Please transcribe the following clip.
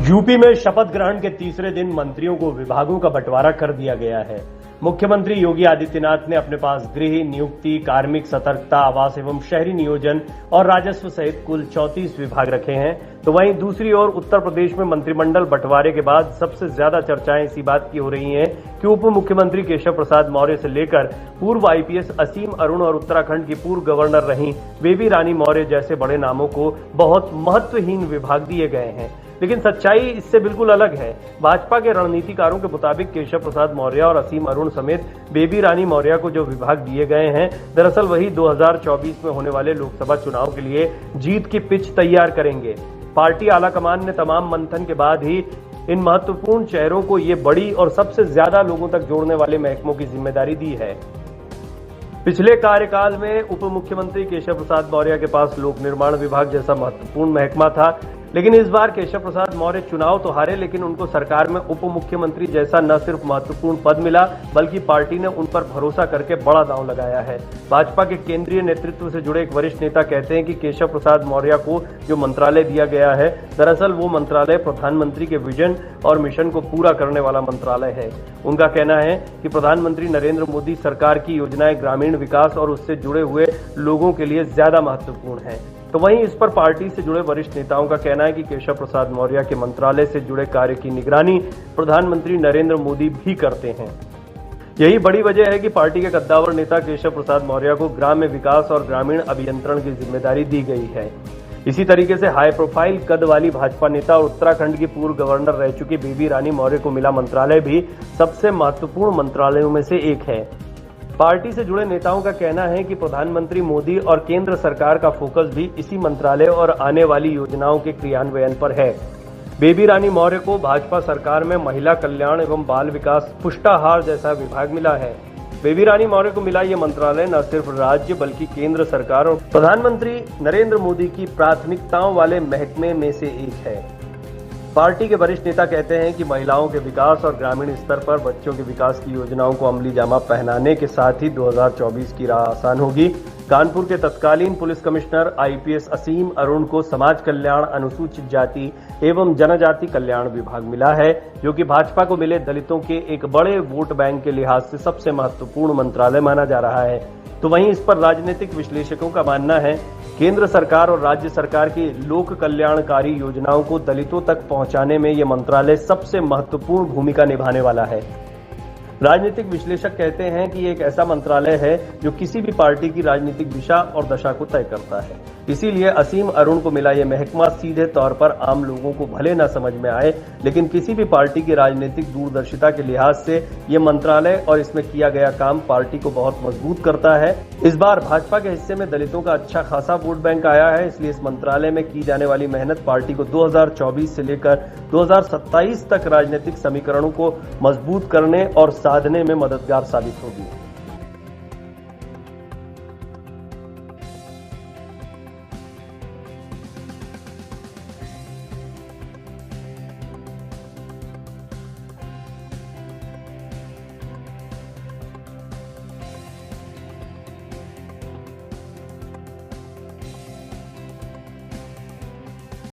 UP में शपथ ग्रहण के तीसरे दिन मंत्रियों को विभागों का बंटवारा कर दिया गया है। मुख्यमंत्री योगी आदित्यनाथ ने अपने पास गृह, नियुक्ति, कार्मिक, सतर्कता, आवास एवं शहरी नियोजन और राजस्व सहित कुल 34 विभाग रखे हैं। तो वहीं दूसरी ओर उत्तर प्रदेश में मंत्रिमंडल बंटवारे के बाद सबसे ज्यादा चर्चाएं इसी बात की हो रही हैं कि उप मुख्यमंत्री केशव प्रसाद मौर्य से लेकर पूर्व आईपीएस असीम अरुण और उत्तराखंड की पूर्व गवर्नर रही बेबी रानी मौर्य जैसे बड़े नामों को बहुत महत्वहीन विभाग दिए गए हैं। लेकिन सच्चाई इससे बिल्कुल अलग है। भाजपा के रणनीतिकारों के मुताबिक केशव प्रसाद मौर्य और असीम अरुण समेत बेबी रानी मौर्य को जो विभाग दिए गए हैं, दरअसल वही 2024 में होने वाले लोकसभा चुनाव के लिए जीत की पिच तैयार करेंगे। पार्टी आलाकमान ने तमाम मंथन के बाद ही इन महत्वपूर्ण चेहरों को ये बड़ी और सबसे ज्यादा लोगों तक जोड़ने वाले महकमों की जिम्मेदारी दी है। पिछले कार्यकाल में उप मुख्यमंत्री केशव प्रसाद मौर्य के पास लोक निर्माण विभाग जैसा महत्वपूर्ण महकमा था, लेकिन इस बार केशव प्रसाद मौर्य चुनाव तो हारे, लेकिन उनको सरकार में उप मुख्यमंत्री जैसा न सिर्फ महत्वपूर्ण पद मिला, बल्कि पार्टी ने उन पर भरोसा करके बड़ा दांव लगाया है। भाजपा के केंद्रीय नेतृत्व से जुड़े एक वरिष्ठ नेता कहते हैं कि केशव प्रसाद मौर्य को जो मंत्रालय दिया गया है, दरअसल वो मंत्रालय प्रधानमंत्री के विजन और मिशन को पूरा करने वाला मंत्रालय है। उनका कहना है कि प्रधानमंत्री नरेंद्र मोदी सरकार की योजनाएं ग्रामीण विकास और उससे जुड़े हुए लोगों के लिए ज्यादा महत्वपूर्ण है। तो वहीं इस पर पार्टी से जुड़े वरिष्ठ नेताओं का कहना है कि केशव प्रसाद मौर्य के मंत्रालय से जुड़े कार्य की निगरानी प्रधानमंत्री नरेंद्र मोदी भी करते हैं। यही बड़ी वजह है कि पार्टी के कद्दावर नेता केशव प्रसाद मौर्य को ग्राम्य विकास और ग्रामीण अभियंत्रण की जिम्मेदारी दी गई है। इसी तरीके से हाई प्रोफाइल कद वाली भाजपा नेता और उत्तराखंड की पूर्व गवर्नर रह चुकी बेबी रानी मौर्य को मिला मंत्रालय भी सबसे महत्वपूर्ण मंत्रालयों में से एक है। पार्टी से जुड़े नेताओं का कहना है कि प्रधानमंत्री मोदी और केंद्र सरकार का फोकस भी इसी मंत्रालय और आने वाली योजनाओं के क्रियान्वयन पर है। बेबी रानी मौर्य को भाजपा सरकार में महिला कल्याण एवं बाल विकास पुष्टाहार जैसा विभाग मिला है। बेबी रानी मौर्य को मिला ये मंत्रालय न सिर्फ राज्य बल्कि केंद्र सरकार और प्रधानमंत्री नरेंद्र मोदी की प्राथमिकताओं वाले महकमे में से एक है। पार्टी के वरिष्ठ नेता कहते हैं कि महिलाओं के विकास और ग्रामीण स्तर पर बच्चों के विकास की योजनाओं को अमली जामा पहनाने के साथ ही 2024 की राह आसान होगी। कानपुर के तत्कालीन पुलिस कमिश्नर आईपीएस असीम अरुण को समाज कल्याण, अनुसूचित जाति एवं जनजाति कल्याण विभाग मिला है, जो कि भाजपा को मिले दलितों के एक बड़े वोट बैंक के लिहाज से सबसे महत्वपूर्ण मंत्रालय माना जा रहा है। तो वहीं इस पर राजनीतिक विश्लेषकों का मानना है केंद्र सरकार और राज्य सरकार की लोक कल्याणकारी योजनाओं को दलितों तक पहुंचाने में यह मंत्रालय सबसे महत्वपूर्ण भूमिका निभाने वाला है। राजनीतिक विश्लेषक कहते हैं कि ये एक ऐसा मंत्रालय है जो किसी भी पार्टी की राजनीतिक दिशा और दशा को तय करता है। इसीलिए असीम अरुण को मिला ये महकमा सीधे तौर पर आम लोगों को भले न समझ में आए, लेकिन किसी भी पार्टी की राजनीतिक दूरदर्शिता के लिहाज से ये मंत्रालय और इसमें किया गया काम पार्टी को बहुत मजबूत करता है। इस बार भाजपा के हिस्से में दलितों का अच्छा खासा वोट बैंक आया है, इसलिए इस मंत्रालय में की जाने वाली मेहनत पार्टी को 2024 से लेकर 2027 तक राजनीतिक समीकरणों को मजबूत करने और साधने में मददगार साबित होगी।